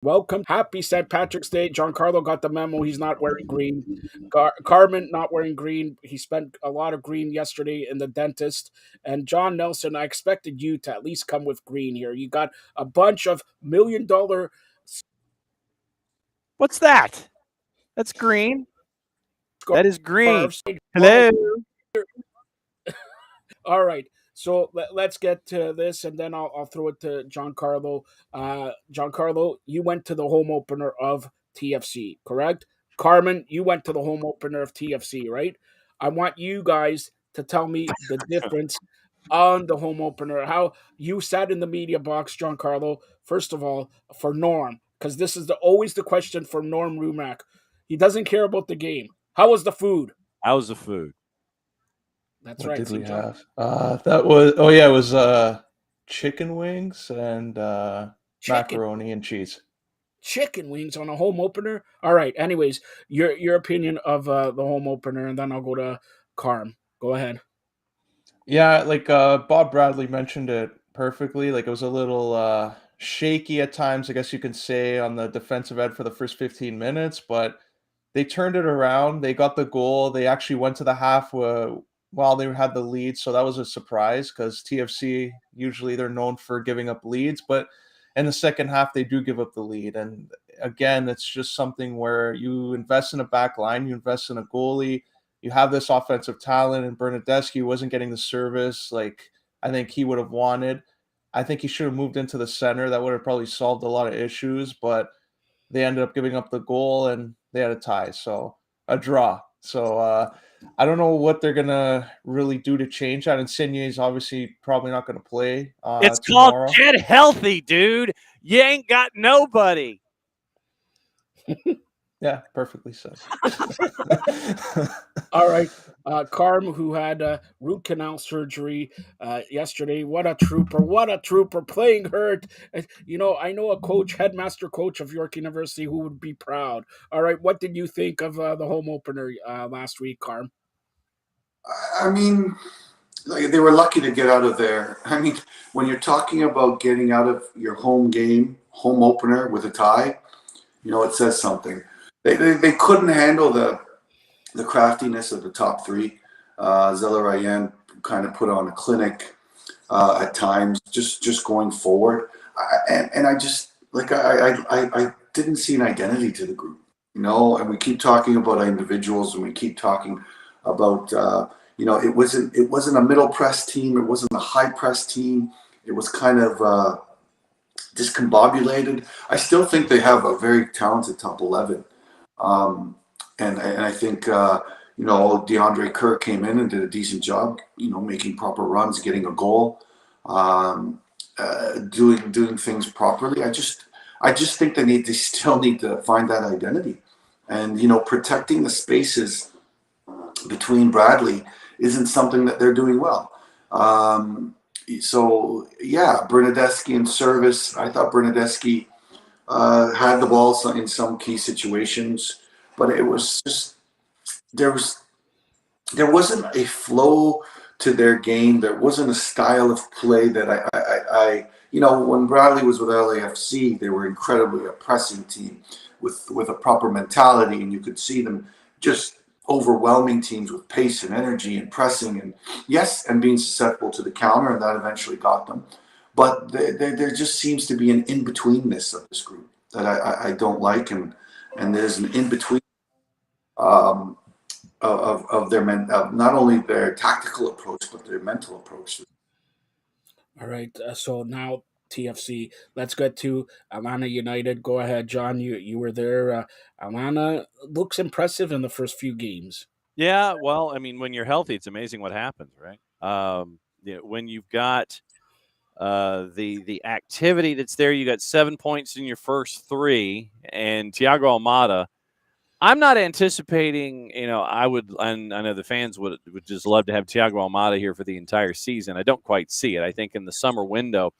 Welcome. Happy St. Patrick's Day. Giancarlo got the memo. He's not wearing green. Carmen not wearing green. He spent a lot of green yesterday in the dentist. And John Nelson, I expected you to at least come with green here. You got a bunch of $1 million What's that? That's green. That is green. scarves. Well, Hello. all right. So let's get to this, and then I'll throw it to Giancarlo. Giancarlo, you went to the home opener of TFC, correct? Carmen, you went to the home opener of TFC, right? I want you guys to tell me the difference on the home opener. How you sat in the media box, Giancarlo. First of all, for Norm, because this is always the question for Norm Rumack. He doesn't care about the game. How was the food? How's the food? That's What right, did we St. John. have? That was it was chicken wings and Chicken macaroni and cheese. chicken wings on a home opener. All right. Anyways, your opinion of the home opener, and then I'll go to Carm. Go ahead. Yeah, like Bob Bradley mentioned it perfectly. Like it was a little shaky at times, I guess you can say, on the defensive end for the first 15 minutes, but they turned it around. They got the goal. They actually went to the half while they had the lead, so that was a surprise because TFC usually they're known for giving up leads, but in the second half they do give up the lead. And again, it's just something where you invest in a back line, you invest in a goalie, you have this offensive talent, and Bernadeschi wasn't getting the service like I think he would have wanted. I think he should have moved into the center. That would have probably solved a lot of issues, but they ended up giving up the goal and they had a tie, so a draw. So I don't know what they're gonna really do to change that. Insigne is obviously probably not gonna play It's called tomorrow. get healthy, dude. You ain't got nobody. Yeah, perfectly said. All right. Carm, who had root canal surgery yesterday. What a trooper. What a trooper. Playing hurt. I know a coach, headmaster coach of York University, who would be proud. All right. What did you think of the home opener last week, Carm? I mean, like, they were lucky to get out of there. I mean, when you're talking about getting out of your home game, home opener with a tie, it says something. They couldn't handle the craftiness of the top three. Zella Ryan kind of put on a clinic at times, just going forward. And I just I didn't see an identity to the group, And we keep talking about individuals, and we keep talking about it wasn't a middle press team, it wasn't a high press team. It was kind of discombobulated. I still think they have a very talented top 11. And I think DeAndre Kerr came in and did a decent job, making proper runs, getting a goal, doing things properly. I just think they still need to find that identity, and protecting the spaces between Bradley isn't something that they're doing well. So yeah, Bernadeschi in service. I thought Bernadeschi had the ball in some key situations, but it was just there wasn't a flow to their game. There wasn't a style of play that when Bradley was with LAFC, they were incredibly a pressing team with a proper mentality, and you could see them just overwhelming teams with pace and energy and pressing and being susceptible to the counter, and that eventually got them. But there just seems to be an in-betweenness of this group that I don't like, and there's an in-between um, of not only their tactical approach but their mental approach. All right. So now TFC. Let's get to Atlanta United. Go ahead, John. You were there. Atlanta looks impressive in the first few games. Yeah, well, I mean, when you're healthy, it's amazing what happens, right? When you've got the activity that's there, you got 7 points in your first three, and Thiago Almada. I'm not anticipating, I know the fans would just love to have Thiago Almada here for the entire season. I don't quite see it. I think in the summer window,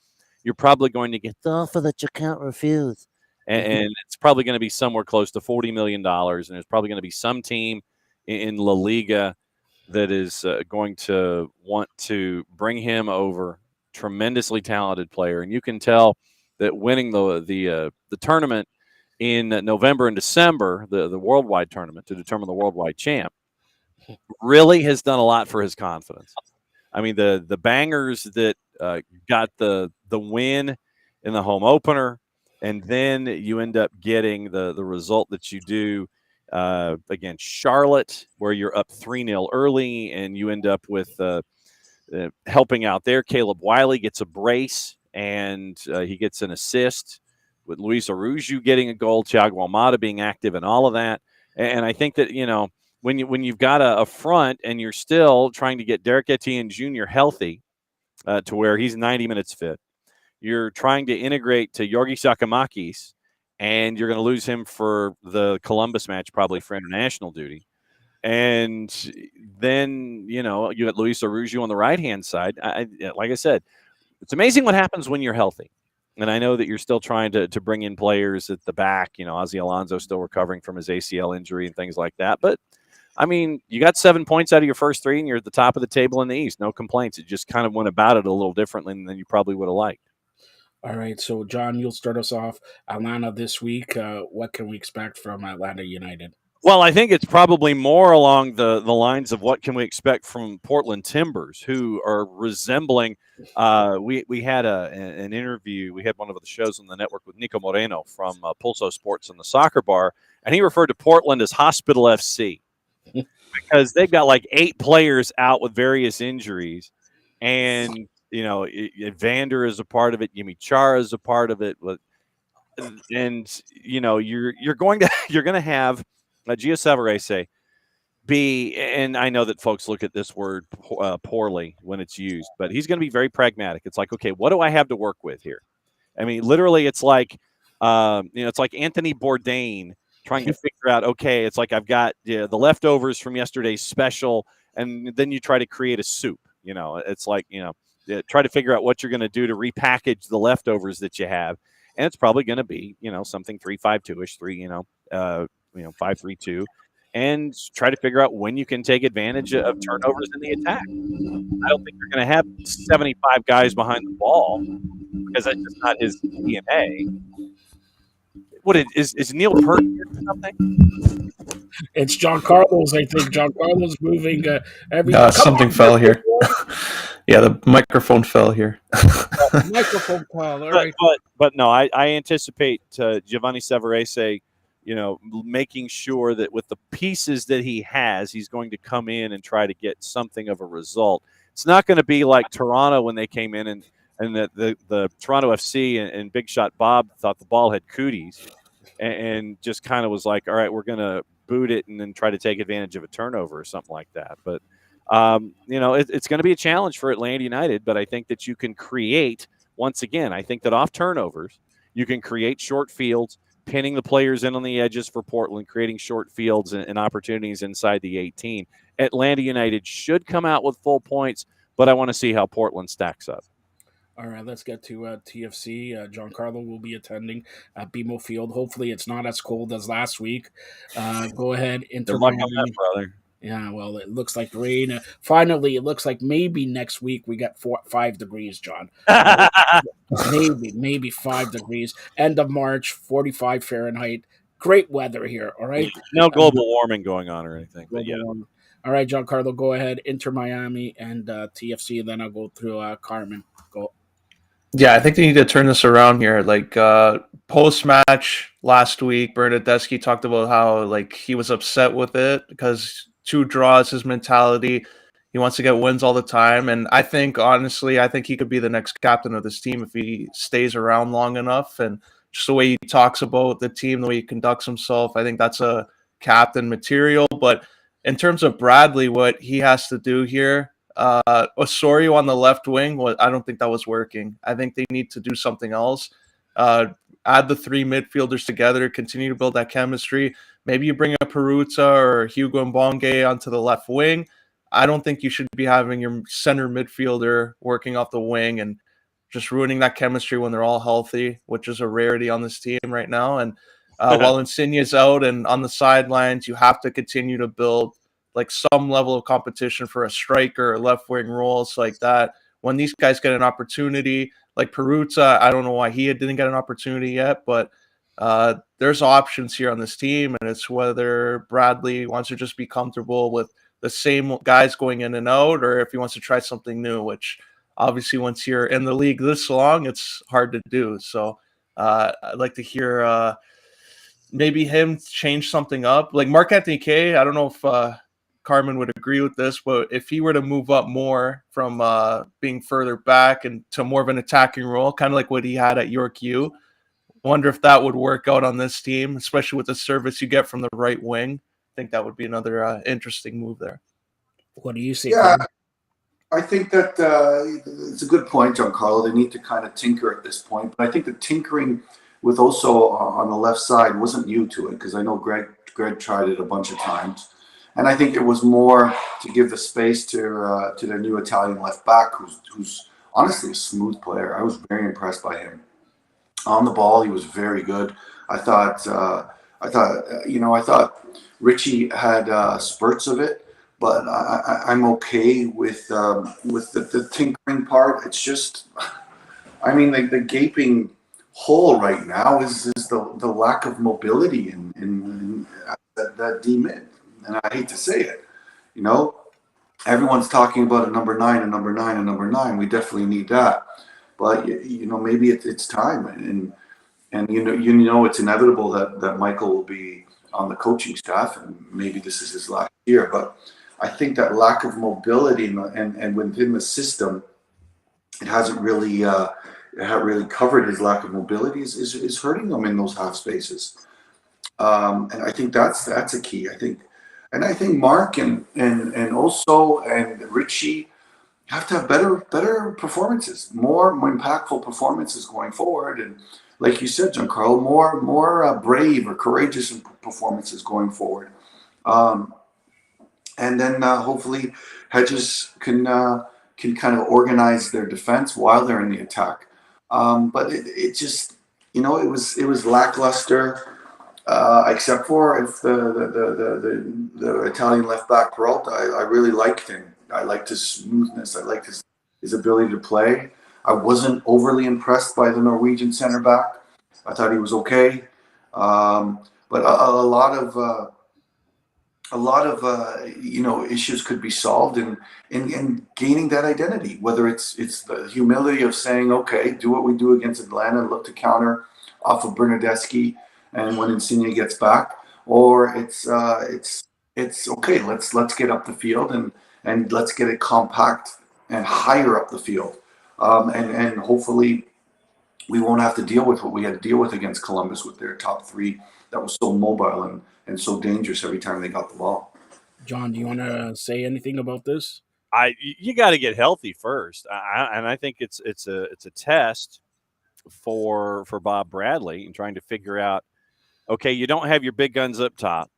you're probably going to get the offer that you can't refuse. And it's probably going to be somewhere close to $40 million. And there's probably going to be some team in La Liga that is going to want to bring him over. Tremendously talented player. And you can tell that winning the tournament in November and December, the worldwide tournament to determine the worldwide champ, really has done a lot for his confidence. I mean, the bangers that got the win in the home opener, and then you end up getting the result that you do against Charlotte, where you're up 3-0 early, and you end up with helping out there. Caleb Wiley gets a brace, and he gets an assist with Luis Araujo getting a goal, Thiago Almada being active, and all of that. And I think that, when you've got a front and you're still trying to get Derek Etienne Jr. healthy to where he's 90 minutes fit, you're trying to integrate to Yorgi Sakamakis, and you're going to lose him for the Columbus match, probably for international duty. And then, you got Luis Araujo on the right-hand side. Like I said, it's amazing what happens when you're healthy. And I know that you're still trying to bring in players at the back. Ozzy Alonso still recovering from his ACL injury and things like that. But, I mean, you got 7 points out of your first 3, and you're at the top of the table in the East. No complaints. It just kind of went about it a little differently than you probably would have liked. All right, so John, you'll start us off. Atlanta this week. What can we expect from Atlanta United? Well, I think it's probably more along the lines of what can we expect from Portland Timbers, who are resembling. We had an interview. We had one of the shows on the network with Nico Moreno from Pulso Sports in the Soccer Bar, and he referred to Portland as Hospital FC because they've got like 8 players out with various injuries, and Vander is a part of it. Yimi Chara is a part of it, and you're going to have Gio Savarese be, and I know that folks look at this word poorly when it's used, but he's going to be very pragmatic. It's like, okay, what do I have to work with here? I mean, literally, it's like, it's like Anthony Bourdain trying to figure out, okay, it's like I've got the leftovers from yesterday's special, and then you try to create a soup. It's like, try to figure out what you're going to do to repackage the leftovers that you have, and it's probably going to be, something 3-5-2-ish, 5-3-2, and try to figure out when you can take advantage of turnovers in the attack. I don't think you're going to have 75 guys behind the ball because that's just not his DNA. What is Neil Peart here or something? It's John Carlos, I think. John Carlos moving every. Something fell here. Yeah, the microphone fell here. Microphone fell. All right. But no, I anticipate Giovanni Savarese, making sure that with the pieces that he has, he's going to come in and try to get something of a result. It's not going to be like Toronto when they came in and the Toronto FC and Big Shot Bob thought the ball had cooties and just kind of was like, all right, we're going to boot it and then try to take advantage of a turnover or something like that. But, it's going to be a challenge for Atlanta United, but I think that you can create, once again, I think that off turnovers, you can create short fields, pinning the players in on the edges for Portland, creating short fields and opportunities inside the 18. Atlanta United should come out with full points, but I want to see how Portland stacks up. All right, let's get to TFC. Giancarlo will be attending at BMO Field. Hopefully, it's not as cold as last week. Go ahead, Inter Good luck Miami. on that, brother. Yeah, well, it looks like rain. Finally, it looks like maybe next week we get 5 degrees, John. maybe 5 degrees. End of March, 45 Fahrenheit. Great weather here, all right? No global warming going on or anything. But yeah. All right, Giancarlo, go ahead. Inter Miami and TFC, and then I'll go through Carmen. Go. Yeah, I think they need to turn this around here. Like post-match last week, Bernardeschi talked about how he was upset with it because 2 draws his mentality. He wants to get wins all the time, and I think honestly, he could be the next captain of this team if he stays around long enough. And just the way he talks about the team, the way he conducts himself, I think that's a captain material. But in terms of Bradley, what he has to do here. Osorio on the left wing, I don't think that was working. I think they need to do something else. Add the 3 midfielders together, continue to build that chemistry. Maybe you bring a Peruzza or Hugo Mbonge onto the left wing. I don't think you should be having your center midfielder working off the wing and just ruining that chemistry when they're all healthy, which is a rarity on this team right now. And while Insigne's out and on the sidelines, you have to continue to build some level of competition for a striker or left wing roles like that, when these guys get an opportunity, like Peruzza, I don't know why he didn't get an opportunity yet, but there's options here on this team, and it's whether Bradley wants to just be comfortable with the same guys going in and out, or if he wants to try something new, which obviously once you're in the league this long, it's hard to do. So I'd like to hear maybe him change something up. Like Marc-Anthony Kaye, I don't know if Carmen would agree with this, but if he were to move up more from being further back and to more of an attacking role, kind of like what he had at York U, wonder if that would work out on this team, especially with the service you get from the right wing. I think that would be another interesting move there. What do you say? Yeah, Carmen? I think that it's a good point, Giancarlo. They need to kind of tinker at this point. But I think the tinkering with also on the left side wasn't new to it, because I know Greg tried it a bunch of times. And I think it was more to give the space to their new Italian left back, who's honestly a smooth player. I was very impressed by him. On the ball, he was very good. I thought Richie had spurts of it, but I'm okay with the tinkering part. It's just, I mean, the gaping hole right now is the lack of mobility in that D mid, and I hate to say it, you know. Everyone's talking about a number 9, a number 9, a number 9. We definitely need that, but maybe it's time, and it's inevitable that Michael will be on the coaching staff, and maybe this is his last year. But I think that lack of mobility and within the system, it hasn't really covered his lack of mobility is hurting him in those half spaces. And I think that's a key. I think Mark and also and Richie have to have better performances, more impactful performances going forward, and like you said, Giancarlo, more brave or courageous performances going forward. And then hopefully Hedges can kind of organize their defense while they're in the attack. But it just, it was lackluster, except for if the Italian left back Peralta. I really liked him. I liked his smoothness. I liked his ability to play. I wasn't overly impressed by the Norwegian center back. I thought he was okay, but a lot of issues could be solved in gaining that identity. Whether it's the humility of saying, okay, do what we do against Atlanta and look to counter off of Bernardeschi, and when Insigne gets back, or it's okay. Let's get up the field and let's get it compact and higher up the field, and hopefully we won't have to deal with what we had to deal with against Columbus with their top three that was so mobile and so dangerous every time they got the ball. John, do you want to say anything about this? You got to get healthy first, and I think it's a test for Bob Bradley in trying to figure out. Okay, you don't have your big guns up top.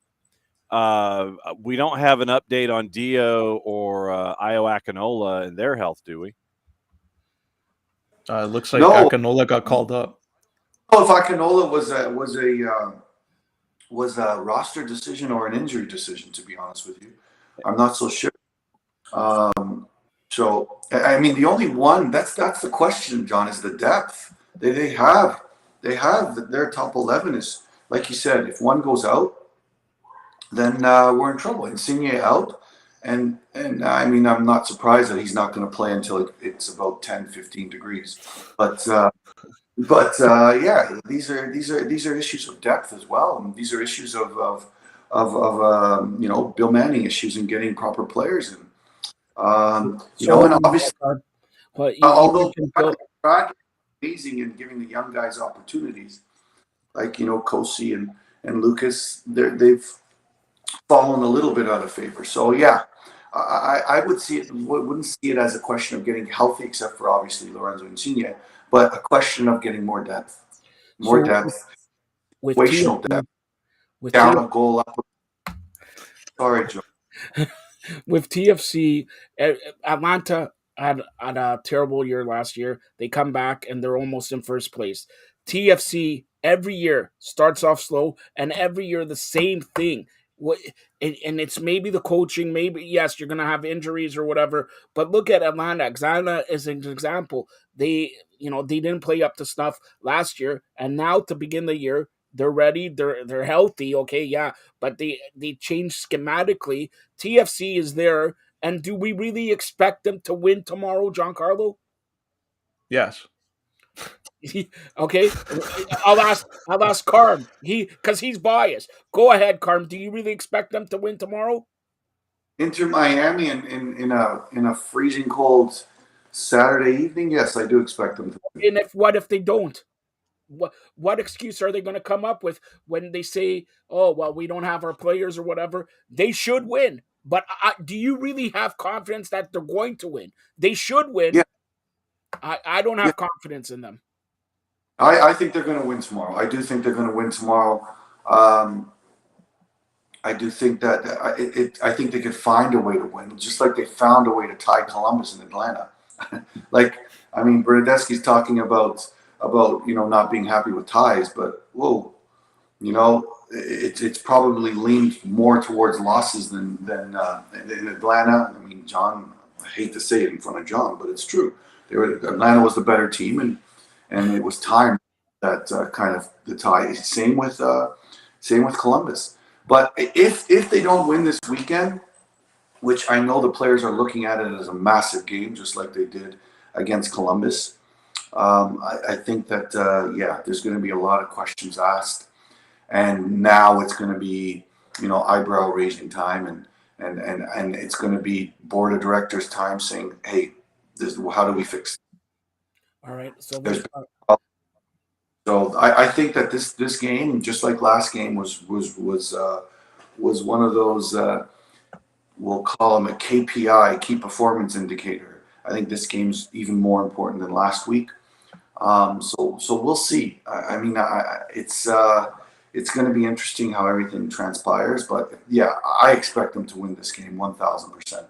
We don't have an update on Dio or Io Akinola and their health, do we? It looks like Akinola got called up. Oh, if Akinola was a roster decision or an injury decision, to be honest with you, I'm not so sure. So I mean, the only one that's the question, John, is the depth. They have their top 11 is, like you said, if one goes out, then we're in trouble. Insigne out, and I mean, I'm not surprised that he's not going to play until it's about 10, 15 degrees. But yeah, these are issues of depth as well, and these are issues of Bill Manning issues in getting proper players in. And obviously, although amazing in giving the young guys opportunities, like Kosi and Lucas, they've fallen a little bit out of favor. So yeah, I wouldn't see it as a question of getting healthy, except for obviously Lorenzo Insigne, but a question of getting more depth, situational depth, down a goal up. Sorry, Joe. With TFC, Atlanta had a terrible year last year. They come back and they're almost in first place. TFC every year starts off slow, and every year the same thing. And it's maybe the coaching. Maybe yes, you're gonna have injuries or whatever. But look at Atlanta. Atlanta is an example. They didn't play up to snuff last year, and now to begin the year, they're ready. They're healthy. Okay, yeah, but they changed schematically. TFC is there, and do we really expect them to win tomorrow, Giancarlo? Yes. Okay, I'll ask Carm. Because he's biased. Go ahead, Carm. Do you really expect them to win tomorrow? Inter Miami in a freezing cold Saturday evening. Yes, I do expect them to win. And what if they don't? What excuse are they going to come up with when they say, "Oh, well, we don't have our players or whatever"? They should win. But do you really have confidence that they're going to win? They should win. Yeah, I don't yeah. have confidence in them. I think they're going to win tomorrow. I do think they're going to win tomorrow. I do think that I think they could find a way to win, just like they found a way to tie Columbus in Atlanta. Like, I mean, Bernadeschi's talking about not being happy with ties, but whoa, it's probably leaned more towards losses than in Atlanta. I mean, John, I hate to say it in front of John, but it's true. Atlanta was the better team, and it was time that kind of the tie. Same with Columbus. But if they don't win this weekend, which I know the players are looking at it as a massive game, just like they did against Columbus, I think that there's going to be a lot of questions asked, and now it's going to be eyebrow raising time, and it's going to be board of directors time saying, hey, how do we fix it? All right, so So I think that this game, just like last game, was one of those we'll call them a KPI, key performance indicator. I think this game's even more important than last week. So we'll see. I mean, it's going to be interesting how everything transpires. But yeah, I expect them to win this game 1,000%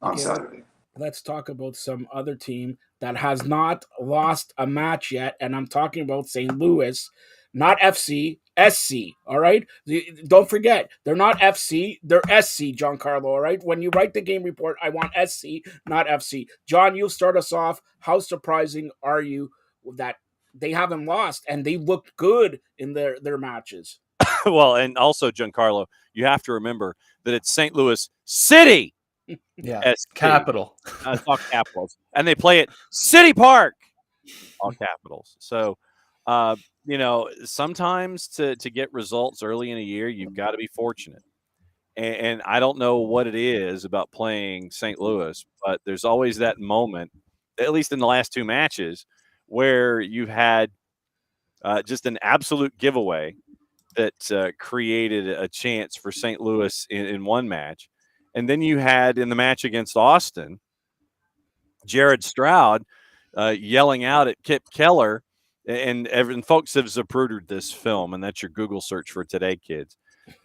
on Saturday. Let's talk about some other team that has not lost a match yet, and I'm talking about St. Louis, not FC, SC. All right, don't forget they're not FC, they're SC. Giancarlo. All right, when you write the game report, I want SC, not FC. John, you start us off. How surprising are you that they haven't lost and they looked good in their matches? Well, and also, Giancarlo, you have to remember that it's St. Louis City. Yeah, SC. capital. It's all capitals, and they play at City Park, all capitals. So, sometimes to get results early in a year, you've got to be fortunate. And I don't know what it is about playing St. Louis, but there's always that moment, at least in the last two matches, where you've had just an absolute giveaway that created a chance for St. Louis in one match. And then you had in the match against Austin, Jared Stroud yelling out at Kip Keller. And folks have zaprudered this film, and that's your Google search for today, kids,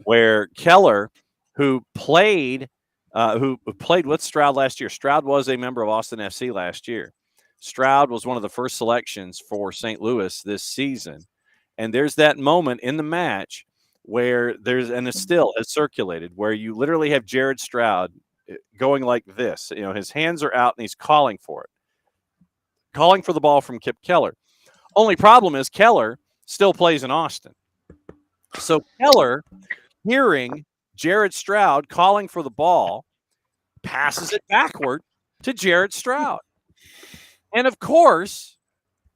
where Keller, who played with Stroud last year. Stroud was a member of Austin FC last year. Stroud was one of the first selections for St. Louis this season. And there's that moment in the match where it's still has circulated, where you literally have Jared Stroud going like this. His hands are out and he's calling for the ball from Kip Keller. Only problem is Keller still plays in Austin. So Keller, hearing Jared Stroud calling for the ball, passes it backward to Jared Stroud. And of course,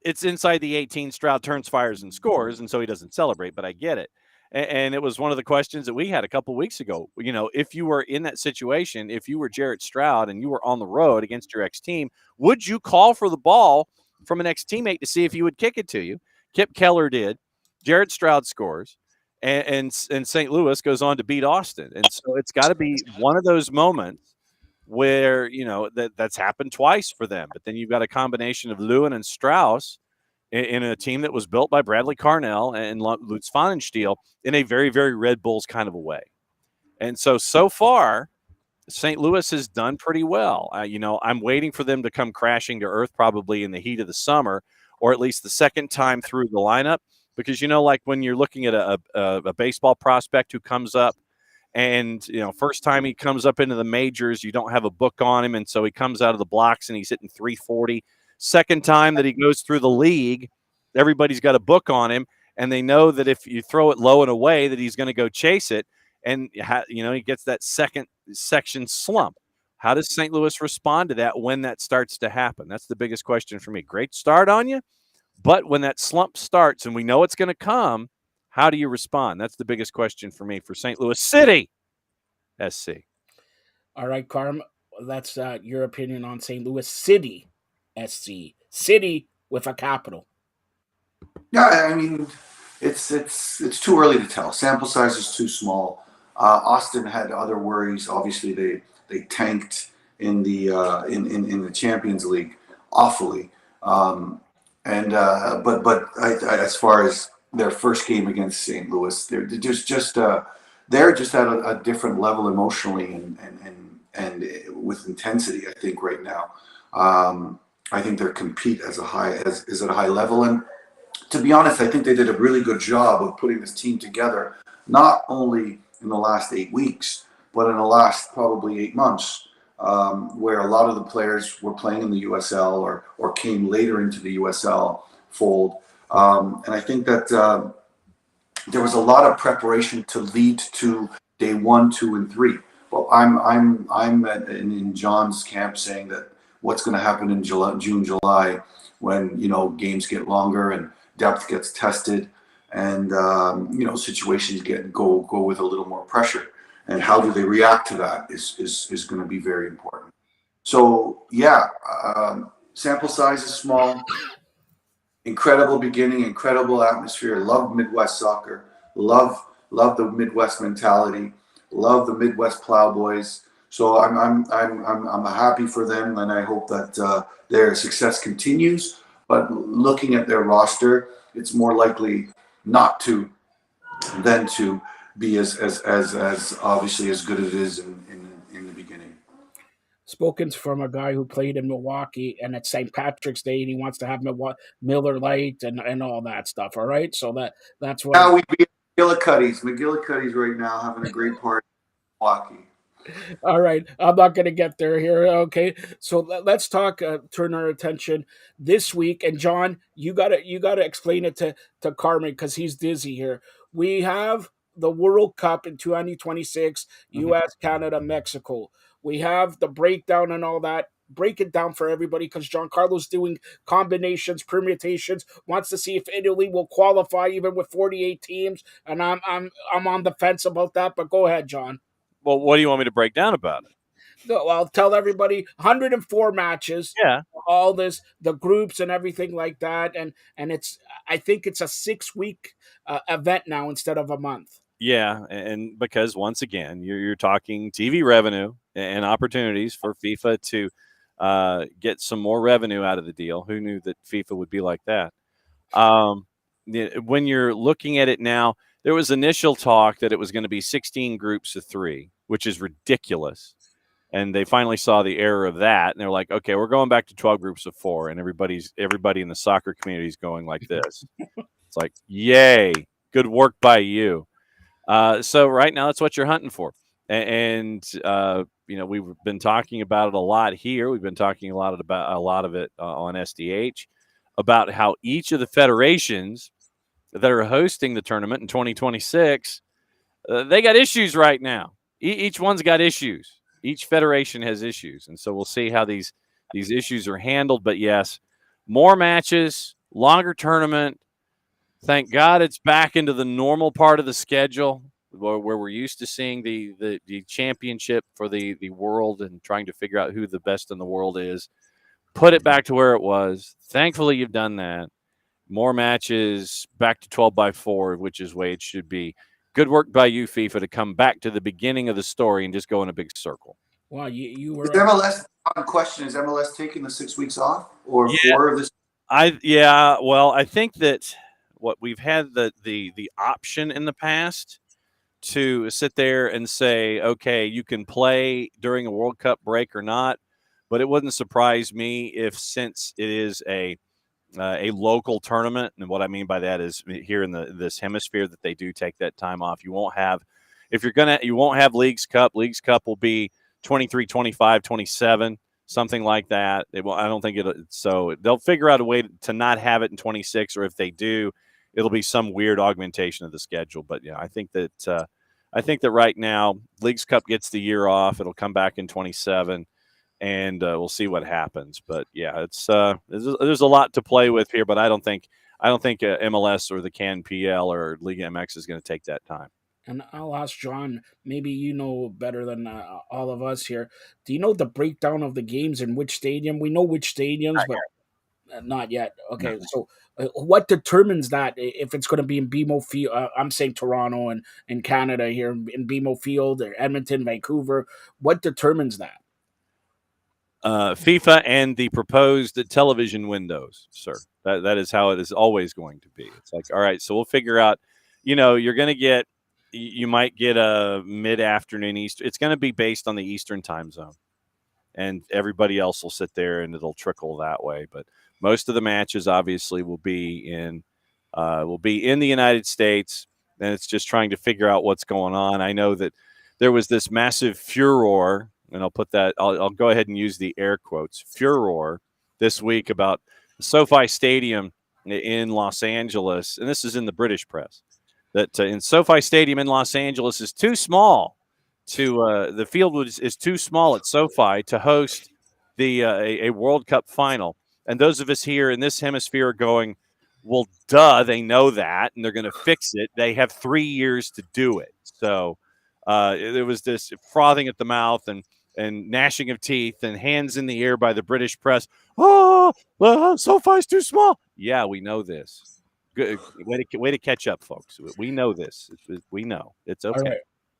it's inside the 18. Stroud turns, fires, and scores, and so he doesn't celebrate, but I get it. And it was one of the questions that we had a couple of weeks ago. If you were in that situation, if you were Jared Stroud and you were on the road against your ex-team, would you call for the ball from an ex-teammate to see if he would kick it to you? Kip Keller did. Jared Stroud scores. And St. Louis goes on to beat Austin. And so it's got to be one of those moments where, that's happened twice for them. But then you've got a combination of Lewin and Strauss in a team that was built by Bradley Carnell and Lutz Pfannenstiel in a very, very Red Bulls kind of a way. And so far, St. Louis has done pretty well. I'm waiting for them to come crashing to earth probably in the heat of the summer, or at least the second time through the lineup. Because, like when you're looking at a baseball prospect who comes up And, first time he comes up into the majors, you don't have a book on him. And so he comes out of the blocks and he's hitting 340. Second time that he goes through the league, everybody's got a book on him. And they know that if you throw it low and away, that he's going to go chase it. And, he gets that second section slump. How does St. Louis respond to that when that starts to happen? That's the biggest question for me. Great start on you, but when that slump starts and we know it's going to come, how do you respond? That's the biggest question for me for St. Louis City SC. All right, Carm, that's your opinion on St. Louis City SC. City with a capital. Yeah, I mean, it's too early to tell. Sample size is too small. Austin had other worries. Obviously, they tanked in the in the Champions League awfully. But as far as their first game against St. Louis, they're just at a different level emotionally and with intensity. I think right now, I think their compete is at a high level. And to be honest, I think they did a really good job of putting this team together, not only in the last 8 weeks, but in the last probably 8 months, where a lot of the players were playing in the USL or came later into the USL fold. And I think that there was a lot of preparation to lead to day 1, 2, and 3. Well, I'm in John's camp saying that what's going to happen in June, July, when games get longer and depth gets tested, and situations go with a little more pressure, and how do they react to that is going to be very important. So yeah, sample size is small. Incredible beginning, incredible atmosphere. Love Midwest soccer. Love the Midwest mentality. Love the Midwest Plowboys. So I'm happy for them, and I hope that their success continues. But looking at their roster, it's more likely not to than to be as obviously as good as it is in the beginning. Spoken from a guy who played in Milwaukee, and it's St. Patrick's Day, and he wants to have Miller Lite and all that stuff. All right, so that's what. Now we be McGillicuddy's right now having a great party in Milwaukee. All right, I'm not going to get there here. Okay, so let's talk. Turn our attention this week, and John, you gotta explain it to Carmen because he's dizzy here. We have the World Cup in 2026, U.S., Canada, Mexico. We have the breakdown and all that. Break it down for everybody because Giancarlo's doing combinations, permutations. Wants to see if Italy will qualify even with 48 teams, and I'm on the fence about that. But go ahead, John. Well, what do you want me to break down about it? Well, tell everybody 104 matches. Yeah. All this, the groups and everything like that, and I think it's a 6-week event now instead of a month. Yeah, and because once again, you're talking TV revenue and opportunities for FIFA to get some more revenue out of the deal. Who knew that FIFA would be like that? When you're looking at it now, there was initial talk that it was going to be 16 groups of 3, which is ridiculous. And they finally saw the error of that, and they're like, okay, we're going back to 12 groups of 4, and everybody in the soccer community is going like this. It's like, yay, good work by you. So right now, that's what you're hunting for. And we've been talking about it a lot here. We've been talking a lot of it on SDH about how each of the federations that are hosting the tournament in 2026, they got issues right now. Each one's got issues. Each federation has issues. And so we'll see how these issues are handled. But yes, more matches, longer tournament. Thank God it's back into the normal part of the schedule where we're used to seeing the championship for the world and trying to figure out who the best in the world is. Put it back to where it was. Thankfully, you've done that. More matches, back to 12x4, which is the way it should be. Good work by you, FIFA, to come back to the beginning of the story and just go in a big circle. Wow, you were. Is MLS question? Is MLS taking the 6 weeks off or 4 of this? Well, I think that what we've had the option in the past to sit there and say, okay, you can play during a World Cup break or not, but it wouldn't surprise me if, since it is a local tournament, and what I mean by that is here in this hemisphere, that they do take that time off. You won't have if you're gonna, you won't have Leagues Cup. Leagues Cup will be 23, 25, 27, something like that. It will. I don't think it. So they'll figure out a way to not have it in 26, or if they do, it'll be some weird augmentation of the schedule. But yeah, I think that right now Leagues Cup gets the year off. It'll come back in 27. And we'll see what happens. But yeah, it's there's a lot to play with here. But I don't think MLS or the CanPL or Liga MX is going to take that time. And I'll ask John. Maybe you know better than all of us here. Do you know the breakdown of the games in which stadium? We know which stadiums, but not yet. Okay, so what determines that if it's going to be in BMO Field? I'm saying Toronto and in Canada here in BMO Field or Edmonton, Vancouver. What determines that? FIFA and the proposed television windows, sir. That is how it is always going to be. It's like, all right, so we'll figure out. You're going to get. You might get a mid-afternoon Easter. It's going to be based on the Eastern time zone, and everybody else will sit there, and it'll trickle that way. But most of the matches, obviously, will be in the United States, and it's just trying to figure out what's going on. I know that there was this massive furor, and I'll go ahead and use the air quotes, furor this week about SoFi Stadium in Los Angeles, and this is in the British press, that in SoFi Stadium in Los Angeles is too small the field is too small at SoFi to host a World Cup final. And those of us here in this hemisphere are going, well, duh, they know that, and they're going to fix it. They have 3 years to do it. So there was this frothing at the mouth and gnashing of teeth and hands in the air by the British press. Oh, SoFi's too small. Yeah, we know this. Good way to catch up, folks. We know this. We know. It's okay. All right.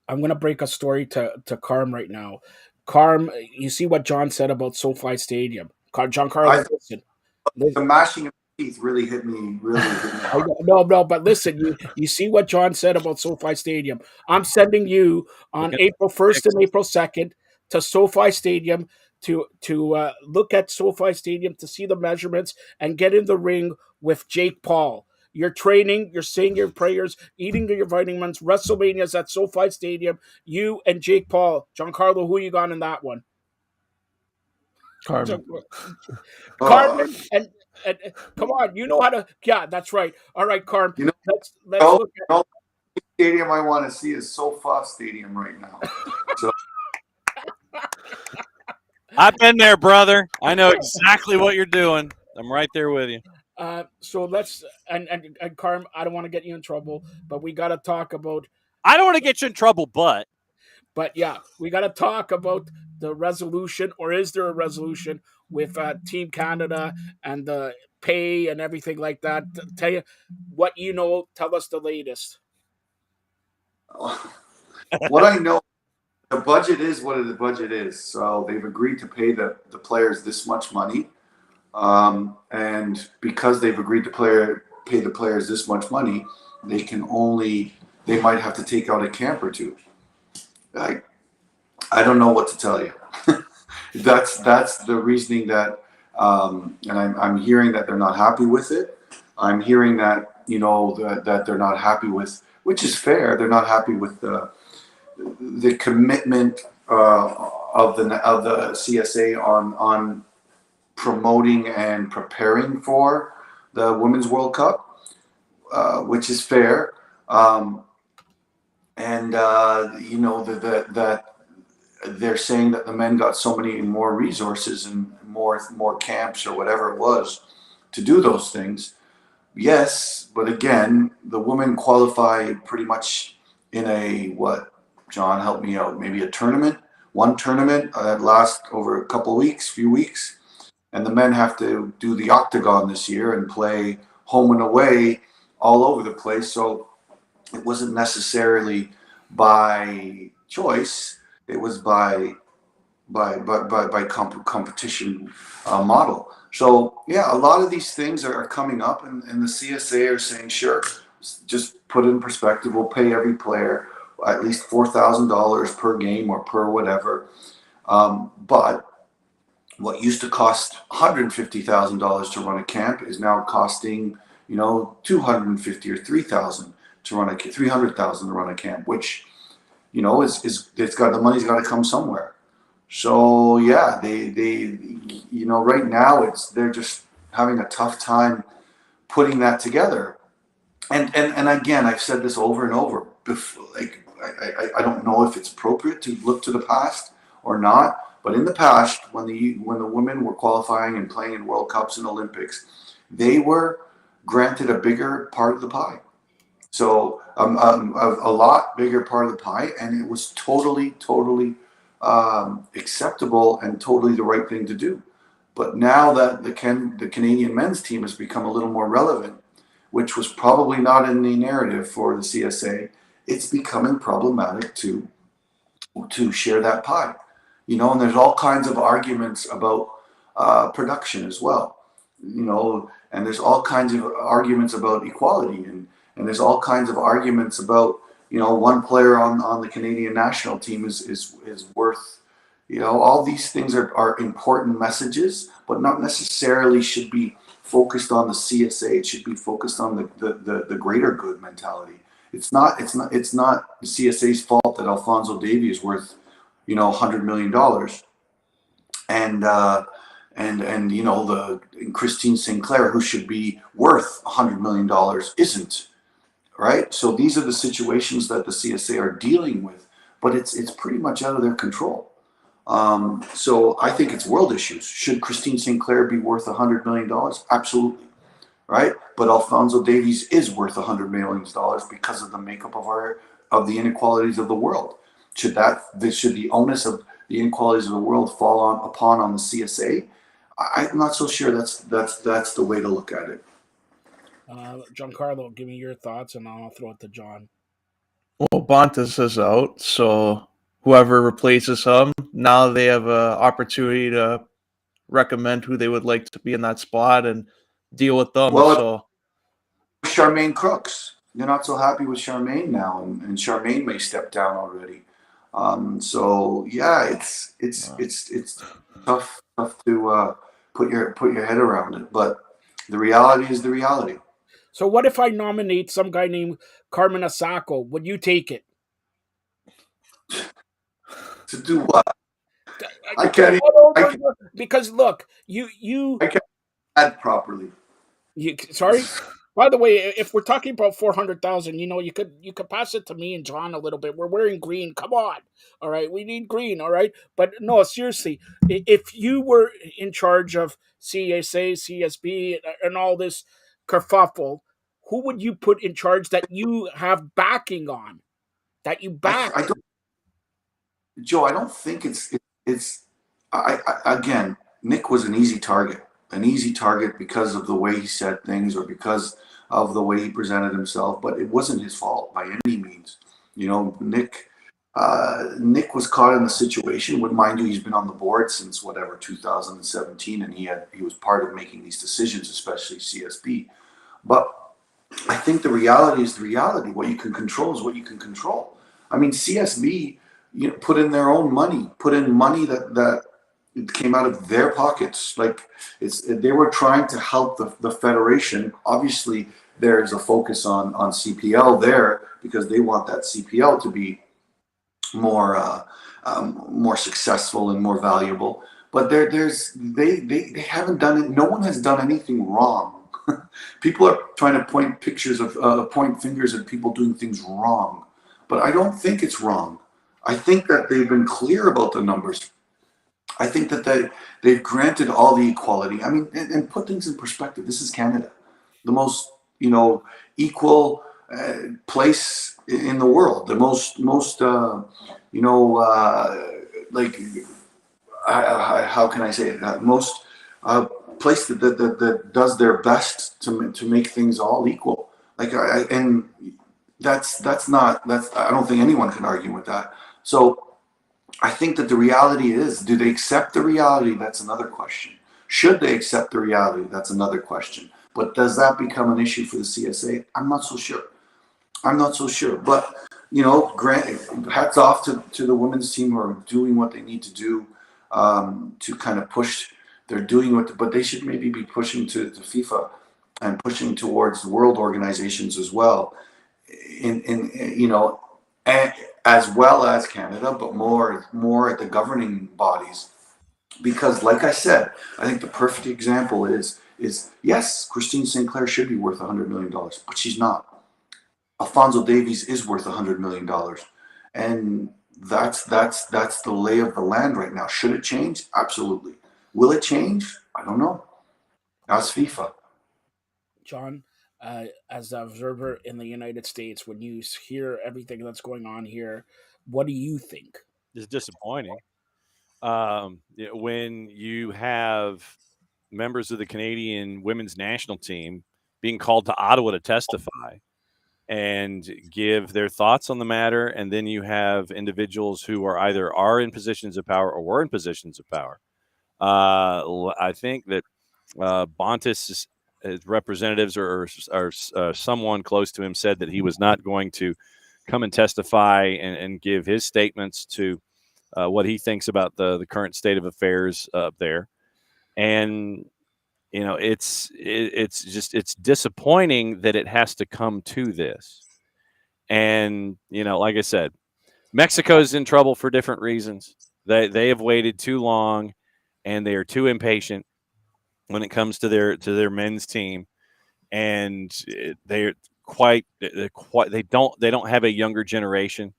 I'm going to break a story to Carm right now. Carm, you see what John said about SoFi Stadium. John Carlos, listen. The mashing of teeth really hit me. No, but listen, you see what John said about SoFi Stadium. I'm sending you on April 1st and April 2nd to SoFi Stadium to look at SoFi Stadium, to see the measurements and get in the ring with Jake Paul. You're training, you're saying your prayers, eating your vitamins. WrestleMania's at SoFi Stadium. You and Jake Paul. Giancarlo, who you got in that one? Carmen. Carmen and come on, you know how to. Yeah, that's right. All right, Carm. Let's look at stadium I want to see is SoFi Stadium right now. So. I've been there, brother. I know exactly what you're doing. I'm right there with you. So let's and Carm, I don't want to get you in trouble, but we got to talk about. I don't want to get you in trouble, but yeah, we got to talk about the resolution, or is there a resolution with Team Canada and the pay and everything like that? Tell you what you know. Tell us the latest. What I know, the budget is what the budget is. So they've agreed to pay the players this much money. And because they've agreed to pay the players this much money, they might have to take out a camp or two. I don't know what to tell you. That's the reasoning that, and I'm hearing that they're not happy with it. I'm hearing that, that they're not happy with, which is fair. They're not happy with the commitment of the CSA on promoting and preparing for the Women's World Cup, which is fair. That they're saying that the men got so many more resources and more camps or whatever it was to do those things. Yes, but again, the women qualify pretty much in John, help me out, maybe one tournament that lasts over a few weeks. And the men have to do the octagon this year and play home and away all over the place. So it wasn't necessarily by choice. It was by competition model. So yeah, a lot of these things are coming up, and the CSA are saying, sure, just put it in perspective. We'll pay every player at least $4,000 per game or per whatever. But what used to cost $150,000 to run a camp is now costing, $250,000 or $300,000 to run a camp, which it's got the money's got to come somewhere. So yeah, they right now they're just having a tough time putting that together. And again, I've said this over and over. Like I don't know if it's appropriate to look to the past or not, but in the past, when the women were qualifying and playing in World Cups and Olympics, they were granted a bigger part of the pie. So a lot bigger part of the pie, and it was totally acceptable and totally the right thing to do. But now that the Canadian men's team has become a little more relevant, which was probably not in the narrative for the CSA, it's becoming problematic to share that pie. And there's all kinds of arguments about production as well. And there's all kinds of arguments about equality, and there's all kinds of arguments about one player on the Canadian national team is worth. All these things are important messages, but not necessarily should be focused on the CSA. It should be focused on the greater good mentality. It's not the CSA's fault that Alphonso Davies is worth $100 million, and Christine Sinclair, who should be worth $100 million, isn't. Right? So these are the situations that the CSA are dealing with, but it's pretty much out of their control. So I think it's world issues. Should Christine Sinclair be worth $100 million? Absolutely. Right? But Alphonso Davies is worth $100 million because of the makeup of the inequalities of the world. Should the onus of the inequalities of the world fall upon the CSA? I'm not so sure that's the way to look at it. Giancarlo, give me your thoughts, and I'll throw it to John. Well, Bontas is out, so whoever replaces him, now they have an opportunity to recommend who they would like to be in that spot and deal with them. Well, Charmaine Crooks, you're not so happy with Charmaine now, and Charmaine may step down already. So yeah, it's tough to put your head around it, but the reality is the reality. So what if I nominate some guy named Carmen Asako? Would you take it? To do what? I can't because look, you I can't add properly. Sorry? By the way, if we're talking about 400,000, you could pass it to me and John a little bit. We're wearing green. Come on. All right. We need green. All right. But no, seriously, if you were in charge of CSA, CSB, and all this kerfuffle, who would you put in charge that you have backing on? That you back? Joe, I don't think it's. Again, Nick was an easy target because of the way he said things or because of the way he presented himself, but it wasn't his fault by any means. Nick was caught in the situation. Mind you, he's been on the board since 2017, and he was part of making these decisions, especially CSB. But I think the reality is the reality. What you can control is what you can control. I mean, CSB, put in their own money, put in money that it came out of their pockets. Like they were trying to help the federation. Obviously, there's a focus on CPL there because they want that CPL to be more successful and more valuable. But they haven't done it. No one has done anything wrong. People are trying to point fingers at people doing things wrong, but I don't think it's wrong. I think that they've been clear about the numbers. I think that they've granted all the equality. I mean, and put things in perspective. This is Canada, the most equal place in the world, the most how can I say it? Most place that does their best to make things all equal. And that's not. I don't think anyone can argue with that. So I think that the reality is, do they accept the reality? That's another question. Should they accept the reality? That's another question. But does that become an issue for the CSA? I'm not so sure. But, hats off to the women's team who are doing what they need to do to kind of push. They're doing but they should maybe be pushing to FIFA and pushing towards world organizations as well. and as well as Canada, but more at the governing bodies. Because, like I said, I think the perfect example is yes, Christine Sinclair should be worth $100 million, but she's not. Alfonso Davies is worth $100 million, and that's the lay of the land right now. Should it change? Absolutely. Will it change? I don't know. That's FIFA. John, as an observer in the United States, when you hear everything that's going on here, what do you think? It's disappointing. When you have members of the Canadian women's national team being called to Ottawa to testify and give their thoughts on the matter, and then you have individuals who are either in positions of power or were in positions of power. I think that Bontis' representatives or someone close to him said that he was not going to come and testify and give his statements to what he thinks about the current state of affairs up there. And it's disappointing that it has to come to this. And like I said, Mexico's in trouble for different reasons. They have waited too long, and they are too impatient when it comes to their men's team, and they don't have a younger generation,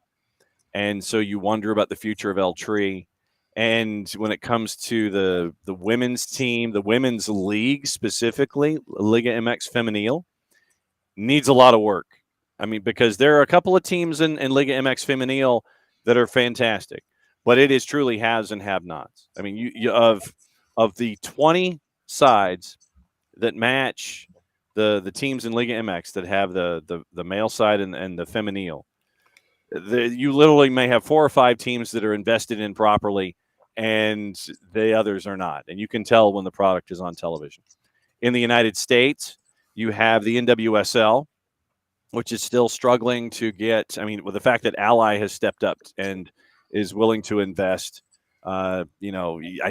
and so you wonder about the future of El Tri. And when it comes to the women's team, the women's league specifically, Liga MX Femenil, needs a lot of work. I mean, because there are a couple of teams in Liga MX Femenil that are fantastic, but it is truly haves and have-nots. I mean, you of the 20 sides that match the teams in Liga MX that have the male side and the femenil, you literally may have 4 or 5 teams that are invested in properly, and the others are not. And you can tell when the product is on television. In the United States, you have the NWSL, which is still struggling to get. I mean, with the fact that Ally has stepped up and is willing to invest, I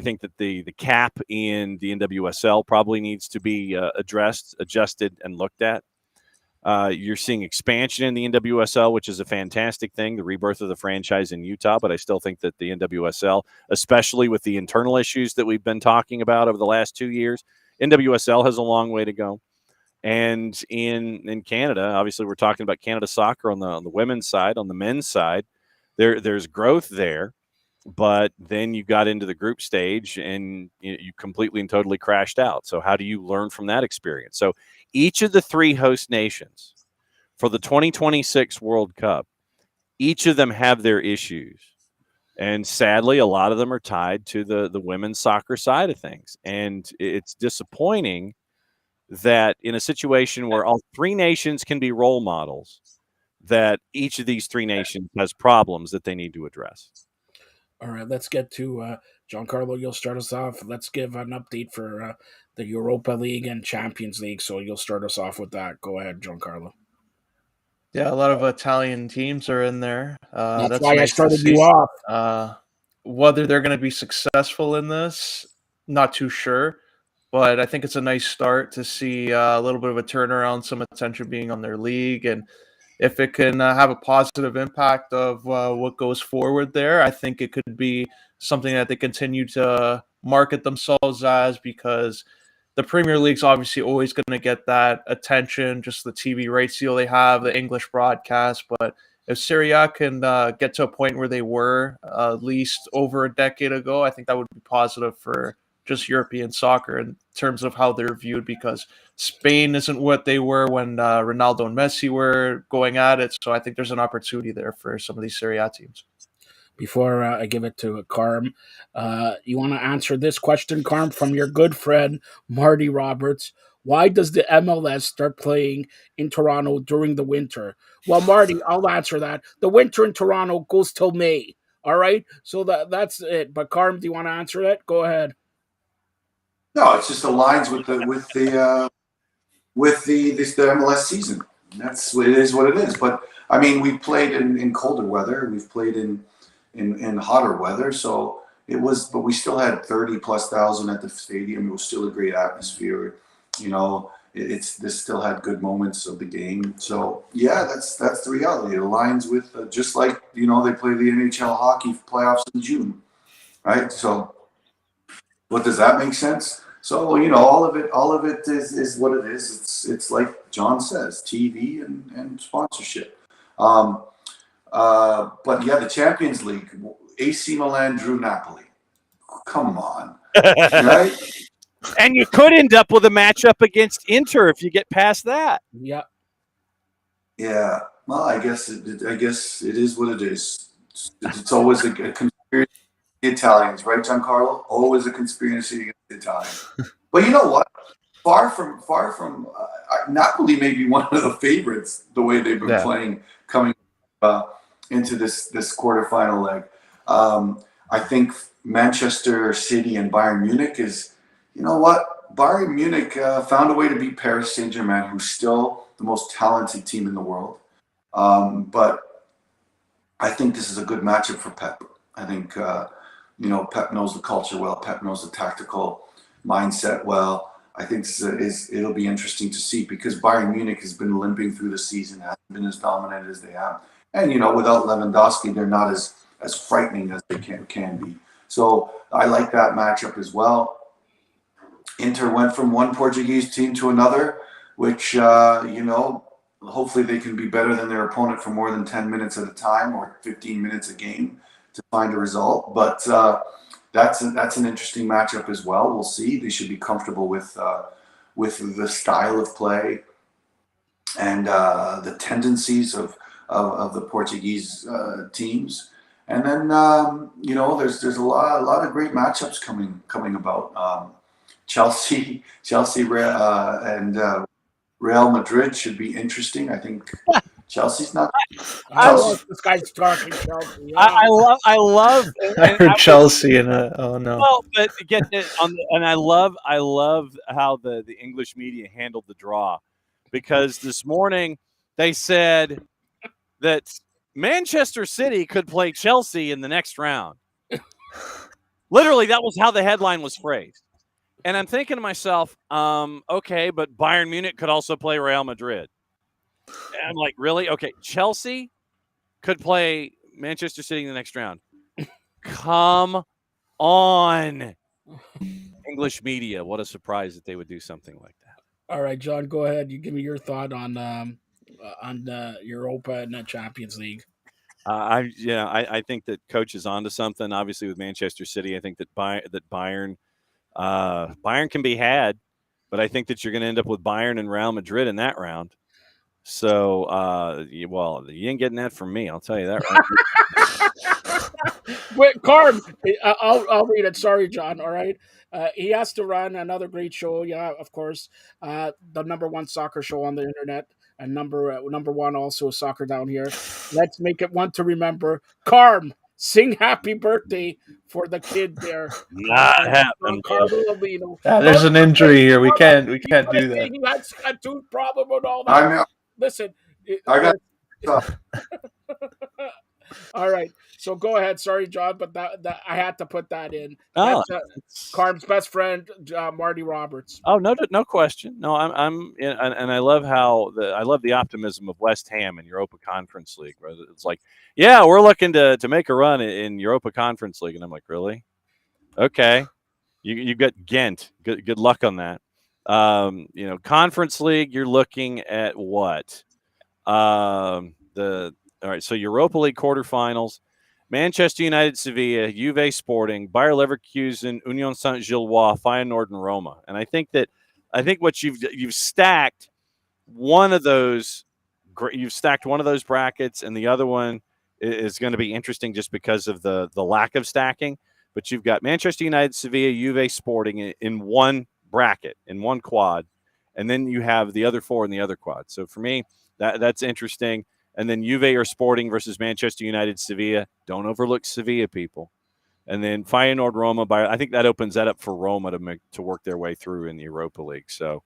think that the cap in the NWSL probably needs to be adjusted, and looked at. You're seeing expansion in the NWSL, which is a fantastic thing, the rebirth of the franchise in Utah. But I still think that the NWSL, especially with the internal issues that we've been talking about over the last 2 years, NWSL has a long way to go. And in Canada, obviously, we're talking about Canada soccer on the women's side. On the men's side, there's growth there. But then you got into the group stage and you completely and totally crashed out. So how do you learn from that experience? So each of the 3 host nations for the 2026 World Cup, each of them have their issues. And sadly, a lot of them are tied to the women's soccer side of things. And it's disappointing that in a situation where all 3 nations can be role models, that each of these 3 nations has problems that they need to address. All right, let's get to Giancarlo. You'll start us off. Let's give an update for the Europa League and Champions League. So you'll start us off with that. Go ahead, Giancarlo. Yeah, a lot of Italian teams are in there. That's That's why I nice to started see. you off. Whether they're going to be successful in this, not too sure. But I think it's a nice start to see a little bit of a turnaround, some attention being on their league. And if it can have a positive impact of what goes forward there, I think it could be something that they continue to market themselves as, because the Premier League's obviously always going to get that attention, just the TV rights deal they have, the English broadcast. But if Serie A can get to a point where they were at least over a decade ago, I think that would be positive for just European soccer in terms of how they're viewed, because Spain isn't what they were when Ronaldo and Messi were going at it. So I think there's an opportunity there for some of these Serie A teams. Before I give it to Carm, you want to answer this question, Carm, from your good friend, Marty Roberts. Why does the MLS start playing in Toronto during the winter? Well, Marty, I'll answer that. The winter in Toronto goes till May. All right? So that's it. But Carm, do you want to answer that? Go ahead. No, it's just aligns with the MLS season. That's what it is. What it is. But I mean, we've played in colder weather. We've played in hotter weather. So it was, but we still had 30,000+ at the stadium. It was still a great atmosphere. this still had good moments of the game. So yeah, that's the reality. It aligns with just like they play the NHL hockey playoffs in June, right? So what does that make sense? So all of it is what it is. It's like John says, TV and sponsorship. But yeah, the Champions League, AC Milan drew Napoli. Come on, right? And you could end up with a matchup against Inter if you get past that. Yeah. Yeah. Well, I guess it is what it is. It's always a conspiracy. Italians, right, Giancarlo? Always a conspiracy against the Italians. But you know what? Far from Napoli may be one of the favorites. The way they've been playing coming into this quarterfinal leg. I think Manchester City and Bayern Munich is. You know what? Bayern Munich found a way to beat Paris Saint-Germain, who's still the most talented team in the world. But I think this is a good matchup for Pep. I think Pep knows the culture well. Pep knows the tactical mindset well. I think it'll be interesting to see because Bayern Munich has been limping through the season, hasn't been as dominant as they have, and without Lewandowski, they're not as frightening as they can be. So I like that matchup as well. Inter went from one Portuguese team to another, which hopefully they can be better than their opponent for more than 10 minutes at a time or 15 minutes a game to find a result. But that's an interesting matchup as well. We'll see. They should be comfortable with the style of play and the tendencies of the Portuguese teams. And then there's a lot of great matchups coming about. Chelsea, and Real Madrid should be interesting. I think Chelsea's not. I love this guy's talking Chelsea. Yeah. I love. I heard Chelsea and oh no. Well, but get it and I love how the English media handled the draw, because this morning they said that Manchester City could play Chelsea in the next round. Literally, that was how the headline was phrased. And I'm thinking to myself, okay, but Bayern Munich could also play Real Madrid. And I'm like, really? Okay, Chelsea could play Manchester City in the next round. Come on. English media, what a surprise that they would do something like that. All right, John, go ahead. You give me your thought on Europa and the Champions League. I think that coach is onto something. Obviously, with Manchester City, I think that Bayern can be had, but I think that you're going to end up with Bayern and Real Madrid in that round. So, you ain't getting that from me. I'll tell you that right. Wait, Carm, I'll read it. Sorry, John. All right. He has to run another great show. Yeah, of course. The number one soccer show on the internet, and number one also soccer down here. Let's make it one to remember. Carm, sing happy birthday for the kid there. Not happening. There's an injury here. We can't do that. He had a tooth problem and all that. Listen, I got. All right, so go ahead. Sorry, John, but that I had to put that in. Oh, that's Carm's best friend, Marty Roberts. Oh, no question. No, I'm and I love the optimism of West Ham in Europa Conference League. Right? It's like, yeah, we're looking to make a run in Europa Conference League, and I'm like, really? Okay, you got Ghent. Good luck on that. Conference League, you're looking at what? All right, so Europa League quarterfinals: Manchester United, Sevilla, Juve Sporting, Bayer Leverkusen, Union Saint-Gilloise, Feyenoord, and Roma. And I think what you've stacked one of those. You've stacked one of those brackets, and the other one is going to be interesting just because of the lack of stacking. But you've got Manchester United, Sevilla, Juve Sporting in one bracket, in one quad, and then you have the other four in the other quad. So for me, that's interesting. And then Juve or Sporting versus Manchester United, Sevilla. Don't overlook Sevilla, people. And then Feyenoord, Roma. I think that opens that up for Roma to work their way through in the Europa League. So,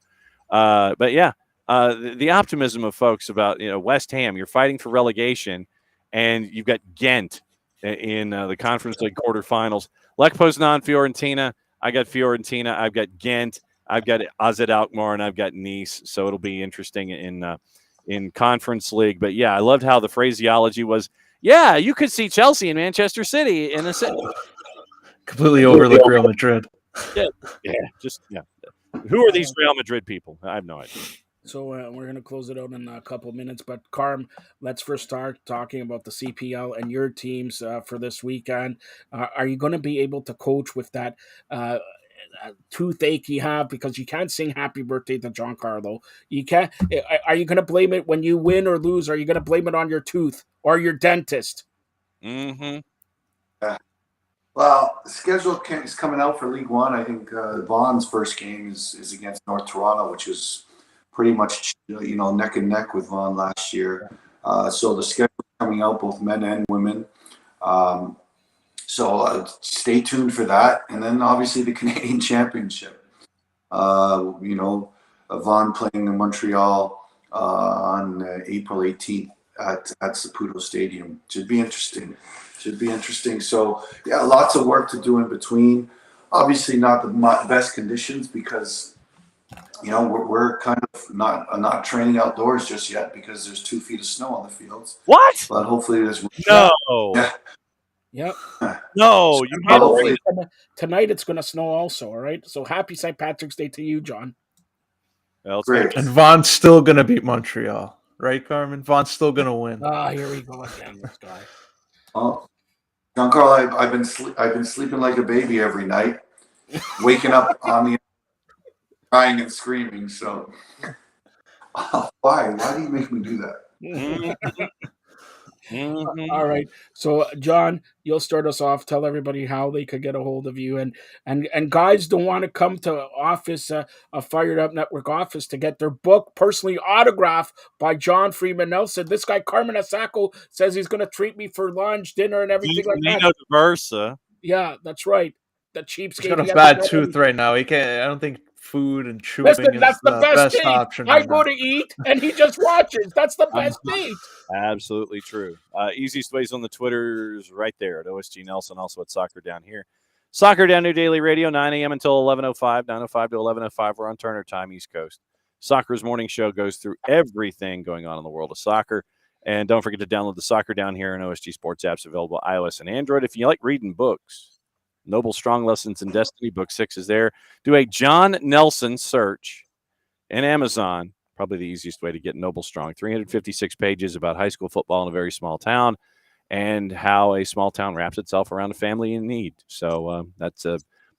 but yeah, the optimism of folks about West Ham. You're fighting for relegation, and you've got Ghent in the Conference League quarterfinals. Lech Poznan, Fiorentina. I got Fiorentina. I've got Ghent. I've got AZ Alkmaar and I've got Nice, so it'll be interesting in Conference League. But yeah, I loved how the phraseology was. Yeah, you could see Chelsea and Manchester City in a city. Completely overlook Real Madrid. Yeah. Who are these Real Madrid people? I have no idea. So we're going to close it out in a couple minutes. But, Carm, let's first start talking about the CPL and your teams for this weekend. Are you going to be able to coach with that toothache you have, because you can't sing happy birthday to Giancarlo? You can't. Are you going to blame it when you win or lose? Or are you going to blame it on your tooth or your dentist? Mm-hmm. Well, the schedule is coming out for League One. I think Vaughan's first game is against North Toronto, which is pretty much neck and neck with Vaughan last year. So the schedule is coming out, both men and women. So stay tuned for that. And then obviously the Canadian Championship. Vaughan playing in Montreal on April 18th at Saputo Stadium. Should be interesting. So yeah, lots of work to do in between. Obviously not the best conditions because we're kind of not training outdoors just yet because there's 2 feet of snow on the fields. What? But hopefully there's no. Yeah. Yep. No, you know, tonight it's going to snow also. All right. So happy St. Patrick's Day to you, John. Well, great. And Vaughan's still going to beat Montreal, right, Carmen? Vaughan's still going to win. Here we go again, this guy. Oh, Giancarlo, I've been sleeping like a baby every night, waking up on the crying and screaming. So why do you make me do that? Mm-hmm. All right. So, John, you'll start us off. Tell everybody how they could get a hold of you. And guys don't want to come to office, a Fired Up Network office, to get their book personally autographed by John Freeman Nelson. This guy, Carmen Asako, says he's going to treat me for lunch, dinner, and everything like that. Nino Diversa. Yeah, that's right. The cheapskate. He's got a bad tooth right now. He can't. I don't think food and chewing that's the best option. I go to eat, and he just watches. That's the best date. Absolutely true. Easiest ways on the Twitters right there at OSG Nelson, also at Soccer Down Here. Soccer Down New Daily Radio, 9 a.m. until 11:05, 9:05 to 11:05. We're on Turner Time, East Coast. Soccer's morning show goes through everything going on in the world of soccer. And don't forget to download the Soccer Down Here and OSG Sports apps available iOS and Android. If you like reading books, Noble Strong Lessons in Destiny, Book 6 is there. Do a John Nelson search in Amazon. Probably the easiest way to get Noble Strong. 356 pages about high school football in a very small town and how a small town wraps itself around a family in need. So that's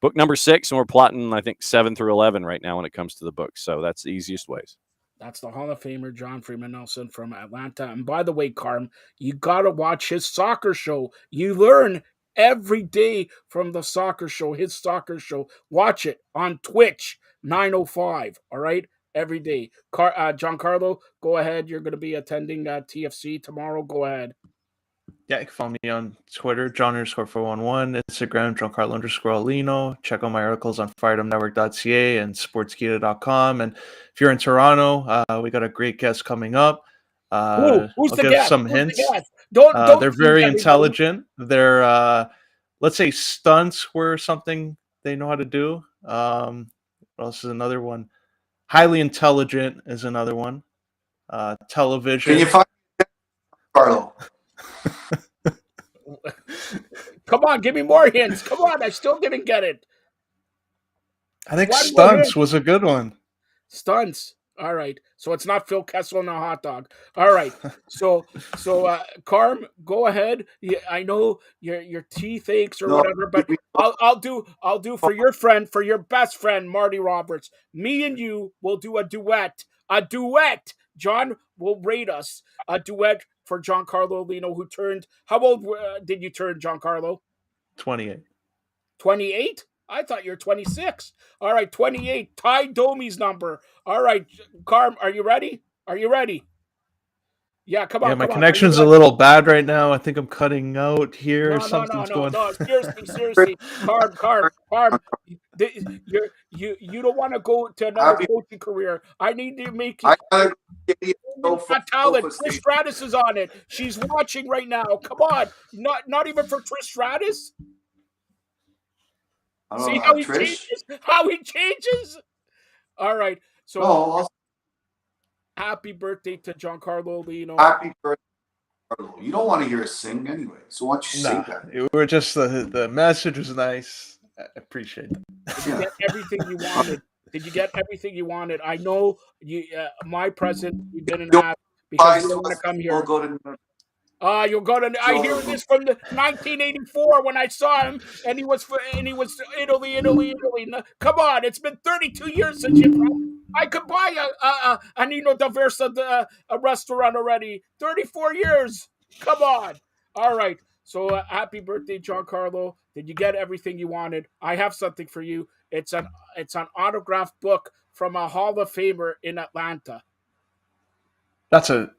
book number 6, and we're plotting, I think, 7 through 11 right now when it comes to the books. So that's the easiest ways. That's the Hall of Famer, John Freeman Nelson from Atlanta. And by the way, Carm, you got to watch his soccer show. You learn every day from the soccer show, his soccer show. Watch it on Twitch, 9:05, all right? Every day. Giancarlo, go ahead. You're going to be attending TFC tomorrow. Go ahead. Yeah, you can follow me on Twitter, John_411, Instagram, Giancarlo_Alino. Check out my articles on firedupnetwork.ca and sportskeeda.com. And if you're in Toronto, we got a great guest coming up. Who's the guest? Some hints. They're very intelligent. They're, let's say, stunts were something they know how to do. What else is another one? Highly intelligent is another one. Television. Can you find Carlo? Come on, give me more hints. Come on, I still didn't get it. I think stunts was a good one. Stunts. All right. So it's not Phil Kessel and a hot dog. All right. So Carm, go ahead. I know your teeth aches or whatever, but I'll do for your friend, for your best friend, Marty Roberts. Me and you will do a duet. A duet. John will rate us a duet for Giancarlo Alino, who turned. How old did you turn, Giancarlo? 28. 28? I thought you're 26. All right, 28. Ty Domi's number. All right, Carm, are you ready? Yeah, come on. Yeah, my connection's a little bad right now. I think I'm cutting out here. No. Seriously. Carm. You don't want to go to another coaching career. I need to make you. Talent. Trish Stratus is on it. She's watching right now. Come on. Not even for Trish Stratus. See how he changes? All right. So No, happy birthday to Giancarlo Lino. happy birthday, Carlo. You don't want to hear us sing anyway, so why don't you say Nah, that? it were just the message was nice. I appreciate that. Did you get everything you wanted? Did you get everything you wanted? I know you. My present you didn't You'll have because you to don't want us. to come We'll here. go to You'll go to. I hear this from the 1984 when I saw him, and he was Italy, Italy, Italy. Come on, it's been 32 years since you. I could buy a Nino D'Aversa a restaurant already. 34 years. Come on. All right. So happy birthday, Giancarlo. Did you get everything you wanted? I have something for you. It's an autographed book from a Hall of Famer in Atlanta. That's a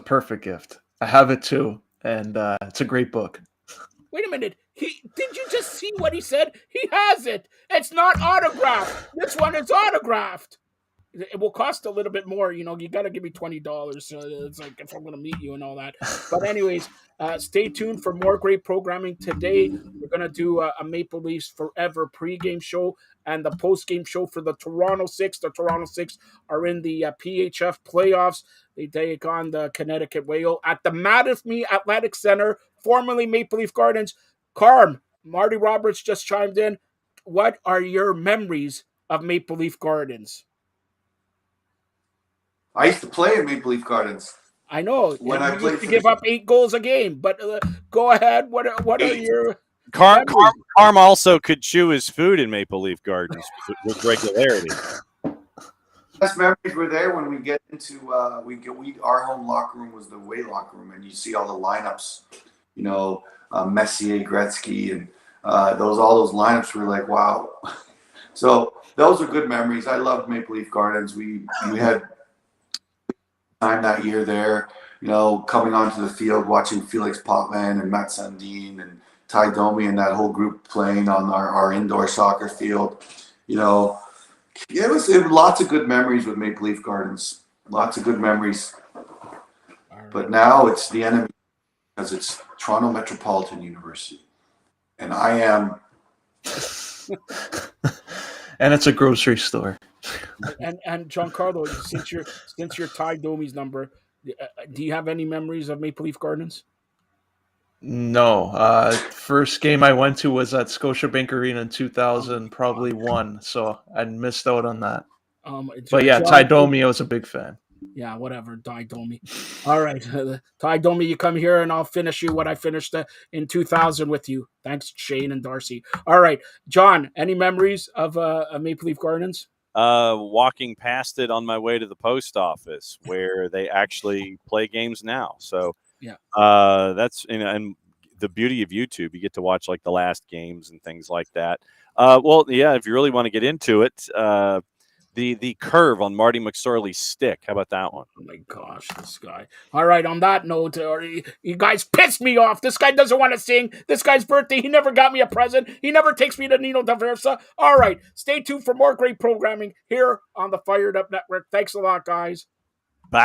perfect gift. I have it too, and it's a great book. Wait a minute. Did you just see what he said? He has it. It's not autographed. This one is autographed. It will cost a little bit more. You got to give me $20. So it's like if I'm going to meet you and all that. But anyways, stay tuned for more great programming today. We're going to do a Maple Leafs Forever pregame show and the postgame show for the Toronto Six. The Toronto Six are in the PHF playoffs. They take on the Connecticut Whale at the Mattafme Athletic Center, formerly Maple Leaf Gardens. Carm, Marty Roberts just chimed in. What are your memories of Maple Leaf Gardens? I used to play at Maple Leaf Gardens I know, when and I you used played to for give the up 8 goals a game. But go ahead. What are eight. your Carm memories? also could chew his food in Maple Leaf Gardens with regularity. Best memories were there when we get into our home locker room was the away locker room, and you see all the lineups. Messier, Gretzky, and all those lineups were like wow. So those are good memories. I loved Maple Leaf Gardens. We had time that year there. Coming onto the field, watching Felix Potvin and Matt Sundin and Ty Domi and that whole group playing on our indoor soccer field. It was lots of good memories with Maple Leaf Gardens. Lots of good memories. But now it's the enemy because it's Toronto Metropolitan University. And I am. And it's a grocery store. And Giancarlo, since you're Ty Domi's number, do you have any memories of Maple Leaf Gardens? No. First game I went to was at Scotiabank Arena in 2000, probably one. So I missed out on that. But yeah, Ty Domi, I was a big fan. Yeah, whatever, Ty Domi. All right, Ty Domi, you come here and I'll finish you what I finished in 2000 with you. Thanks, Shane and Darcy. All right, John, any memories of Maple Leaf Gardens? Walking past it on my way to the post office where they actually play games now. So yeah, that's and the beauty of YouTube, you get to watch like the last games and things like that. Well, yeah, if you really want to get into it, the curve on Marty McSorley's stick. How about that one? Oh my gosh, this guy. All right, on that note, you guys pissed me off. This guy doesn't want to sing. This guy's birthday, he never got me a present. He never takes me to Nino D'Aversa. All right, stay tuned for more great programming here on the Fired Up Network. Thanks a lot, guys. Bye.